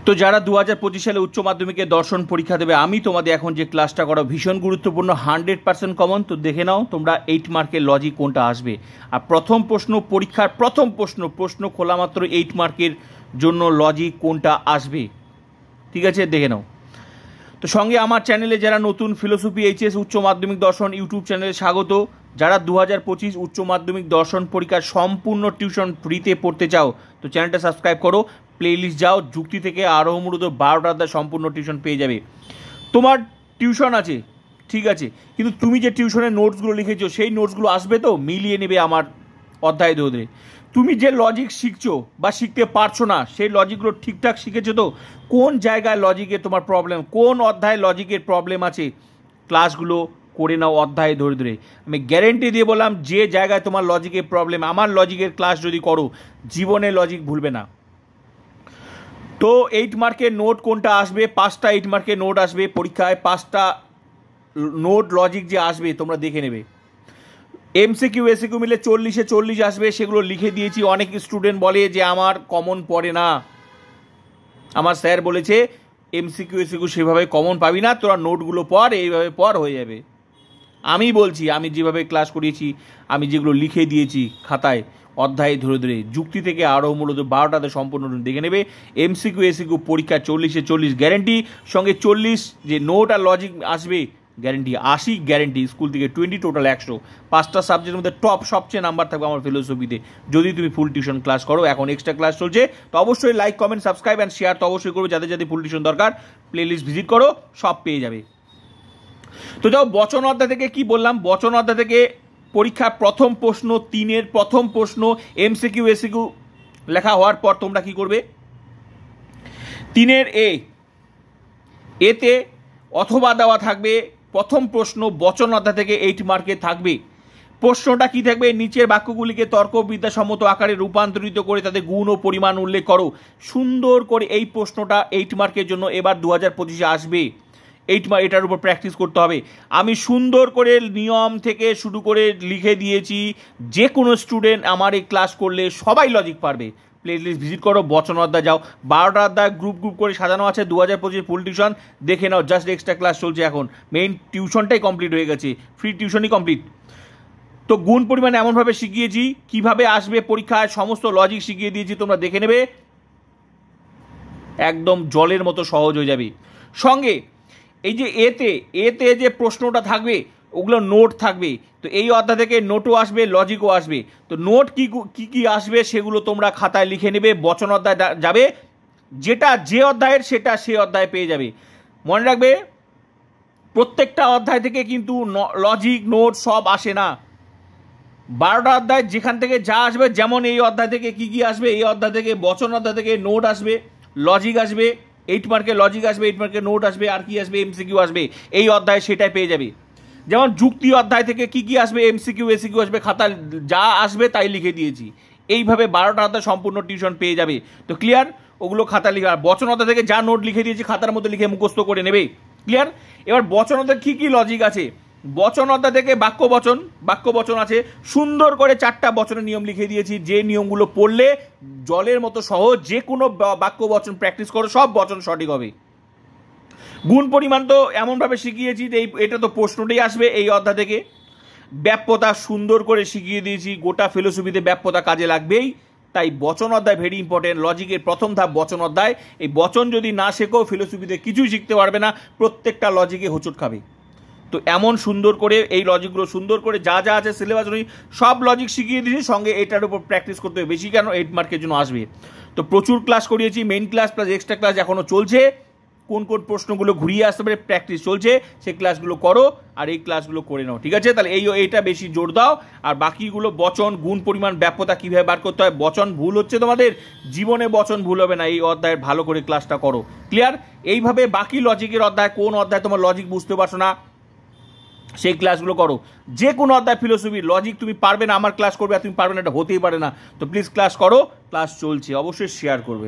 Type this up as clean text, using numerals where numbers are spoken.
তো যারা 2025 সালে উচ্চ মাধ্যমিকে দর্শন পরীক্ষা দেবে, আমি তোমাদের এখন যে ক্লাসটা করা ভীষণ গুরুত্বপূর্ণ, 100% কমন। তো দেখে নাও তোমরা 8 মার্কের লজিক কোনটা আসবে। আর প্রথম প্রশ্ন, পরীক্ষার প্রথম প্রশ্ন খোলা মাত্র 8 মার্কের জন্য লজিক কোনটা আসবে, ঠিক আছে? দেখে নাও। তো সঙ্গে আমার চ্যানেলে যারা নতুন, ফিলোসফি এইচএস উচ্চ মাধ্যমিক দর্শন ইউটিউব চ্যানেলে স্বাগত। যারা 2025 উচ্চ মাধ্যমিক দর্শন পরীক্ষার সম্পূর্ণ টিউশন ফ্রিতে পড়তে চাও, তো চ্যানেলটা সাবস্ক্রাইব করো, প্লেলিস্ট যাও, যুক্তি থেকে আরও মূলত 12টা অধ্যায় সম্পূর্ণ টিউশন পেয়ে যাবে। তোমার টিউশন আছে, ঠিক আছে, কিন্তু তুমি যে টিউশনের নোটসগুলো লিখেছো সেই নোটসগুলো আসবে তো, মিলিয়ে নেবে আমার অধ্যায় ধরে। তুমি যে লজিক শিখছো বা শিখতে পারছো না, সেই লজিকগুলো ঠিকঠাক শিখেছো তো? কোন জায়গায় লজিকে তোমার প্রবলেম, কোন অধ্যায় লজিকের প্রবলেম আছে, ক্লাসগুলো করে নাও অধ্যায় ধরে ধরে। আমি গ্যারেন্টি দিয়ে বললাম, যে জায়গায় তোমার লজিকের প্রবলেম, আমার লজিকের ক্লাস যদি করো, জীবনে লজিক ভুলবে না। তো 8 মার্কের নোট কোনটা আসবে? 5টা 8 মার্কের নোট আসবে পরীক্ষায়। 5টা নোট লজিক যে আসবে তোমরা দেখে নেবে। এমসিকিউ এসিকিউ মিলে 40-এ 40 আসবে, সেগুলো লিখে দিয়েছি। অনেক স্টুডেন্ট বলে যে আমার কমন পড়ে না, আমার স্যার বলেছে এমসিকিউ এসিকিউ সেভাবে কমন পাবি না, তোরা নোটগুলো পড়, এইভাবে পড়, হয়ে যাবে। আমি বলছি, আমি যেভাবে ক্লাস করিয়েছি, আমি যেগুলো লিখে দিয়েছি খাতায় অধ্যায় ধরে ধরে, যুক্তি থেকে আরও মূলত 12টাতে সম্পূর্ণ দেখে নেবে। এমসিকিউ এসিকিউ পরীক্ষা 40-এ 40 গ্যারেন্টি, সঙ্গে 40 যে নোট আর লজিক আসবে গ্যারেন্টি, 80 গ্যারেন্টি। স্কুল থেকে 20, টোটাল 100। 5টা সাবজেক্টের মধ্যে টপ সবচেয়ে নাম্বার থাকবে আমার ফিলোসফিতে, যদি তুমি ফুল টিউশন ক্লাস করো। এখন এক্সট্রা ক্লাস চলছে, তো অবশ্যই like, comment, subscribe and share তো অবশ্যই করবে। যাদের যাদের ফুল টিউশন দরকার, প্লেলিস্ট ভিজিট করো, সব পেয়ে যাবে। তো যাও, বচন অধ্যায় থেকে কি বললাম? বচন অধ্যায় থেকে পরীক্ষার প্রথম প্রশ্ন, 3-এর প্রথম প্রশ্ন, এমসিকিউ এসিকিউ লেখা হওয়ার পর তোমরা কি করবে? 3-এর এতে অথবা দেওয়া থাকবে প্রথম প্রশ্ন, বচন অধ্যায় থেকে 8 মার্কে থাকবে। প্রশ্নটা কি থাকবে? নিচের বাক্যগুলিকে তর্কবিদ্যাসম্মত আকারে রূপান্তরিত করে তাদের গুণ ও পরিমাণ উল্লেখ করো। সুন্দর করে এই প্রশ্নটা 8 মার্কের জন্য এবার 2025-এ আসবে। 8 মার্ক, এটার উপর প্র্যাকটিস করতে হবে। আমি সুন্দর করে নিয়ম থেকে শুরু করে লিখে দিয়েছি, যে কোনো স্টুডেন্ট আমার এই ক্লাস করলে সবাই লজিক পারবে। প্লেলিস্ট ভিজিট করো, বচন অধ্যায় যাও, 12টা অধ্যায় গ্রুপ করে সাজানো আছে। 2025 ফুল টিউশন দেখে নাও, জাস্ট এক্সট্রা ক্লাস চলছে এখন, মেইন টিউশনটাই কমপ্লিট হয়ে গেছে, ফ্রি টিউশনই কমপ্লিট। তো গুণ পরিমাণ এমনভাবে শিখিয়েছি, কিভাবে আসবে পরীক্ষায়, সমস্ত লজিক শিখিয়ে দিয়েছি, তোমরা দেখে নেবে, একদম জলের মতো সহজ হয়ে যাবে। সঙ্গে এই যে এতে যে প্রশ্নটা থাকবে, ওগুলো নোট থাকবে। তো এই অধ্যায় থেকে নোটও আসবে, লজিকও আসবে। তো নোট কি আসবে সেগুলো তোমরা খাতায় লিখে নেবে। বচন অধ্যায় যাবে, যেটা যে অধ্যায়ের সেটা সে অধ্যায় পেয়ে যাবে। মনে রাখবে, প্রত্যেকটা অধ্যায় থেকে কিন্তু লজিক নোট সব আসে না। 12টা অধ্যায় যেখান থেকে যা আসবে, যেমন এই অধ্যায় থেকে কি আসবে, এই অধ্যায় থেকে বচন অধ্যায় থেকে নোট আসবে, লজিক আসবে, 8 মার্কের লজিক আসবে, 8 মার্কের নোট আসবে, আর কি আসবে? এমসিকিউ আসবে। এই অধ্যায় সেটাই পেয়ে যাবে। যেমন যুক্তি অধ্যায় থেকে কি আসবে, এমসিকিউ এসিকিউ আসবে, খাতা যা আসবে তাই লিখে দিয়েছি। এইভাবে 12টা অধ্যায় সম্পূর্ণ টিউশন পেয়ে যাবে। তো ক্লিয়ার? ওগুলো খাতা লিখে, আর বচন অধ্যায় থেকে যা নোট লিখে দিয়েছি খাতার মধ্যে লিখে মুখস্থ করে নেবে। ক্লিয়ার? এবার বচন অধ্যায় কি লজিক আছে? বচন অধ্যায় থেকে বাক্য বচন আছে, সুন্দর করে 4টা বচনের নিয়ম লিখে দিয়েছি, যে নিয়মগুলো পড়লে জলের মতো সহজ, যে কোনো বাক্য বচন প্র্যাকটিস করো, সব বচন সঠিক হবে। গুণ পরিমাণ তো এমনভাবে শিখিয়েছি, এটা তো প্রশ্নটাই আসবে এই অধ্যায় থেকে। ব্যাপ্যতা সুন্দর করে শিখিয়ে দিয়েছি, গোটা ফিলোসফিতে ব্যাপ্যতা কাজে লাগবেই, তাই বচন অধ্যায় ভেরি ইম্পর্টেন্ট। লজিকের প্রথম ধাপ বচন অধ্যায়। এই বচন যদি না শেখো, ফিলোসফিতে কিছুই শিখতে পারবে না, প্রত্যেকটা লজিকে হোঁচট খাবে। তো এমন সুন্দর করে এই লজিকগুলো সুন্দর করে যা আছে সিলেবাস অনুযায়ী সব লজিক শিখিয়ে দিয়েছি, সঙ্গে এটার উপর প্র্যাকটিস করতে হবে বেশি, কেন 8 মার্কের জন্য আসবে। তো প্রচুর ক্লাস করিয়েছি, main class plus extra class এখনও চলছে। কোন প্রশ্নগুলো ঘুরিয়ে আসতে পারে প্র্যাকটিস চলছে, সেই ক্লাসগুলো করো আর এই ক্লাসগুলো করে নাও, ঠিক আছে? তাহলে এইটা বেশি জোর দাও। আর বাকিগুলো বচন, গুণ পরিমাণ, ব্যাপ্যতা কীভাবে বার করতে হয়, বচন ভুল হচ্ছে তোমাদের, জীবনে বচন ভুল হবে না, এই অধ্যায়ের ভালো করে ক্লাসটা করো। ক্লিয়ার? এইভাবে বাকি লজিকের অধ্যায়, কোন অধ্যায় তোমার লজিক বুঝতে পারছো না, সেই ক্লাসগুলো করো। যে কোনো অধ্যায় ফিলোসফি লজিক তুমি পারবে না, আমার ক্লাস করবে আর তুমি পারবে না, এটা হতেই পারে না। তো প্লিজ ক্লাস করো, ক্লাস চলছে, অবশ্যই শেয়ার করবে।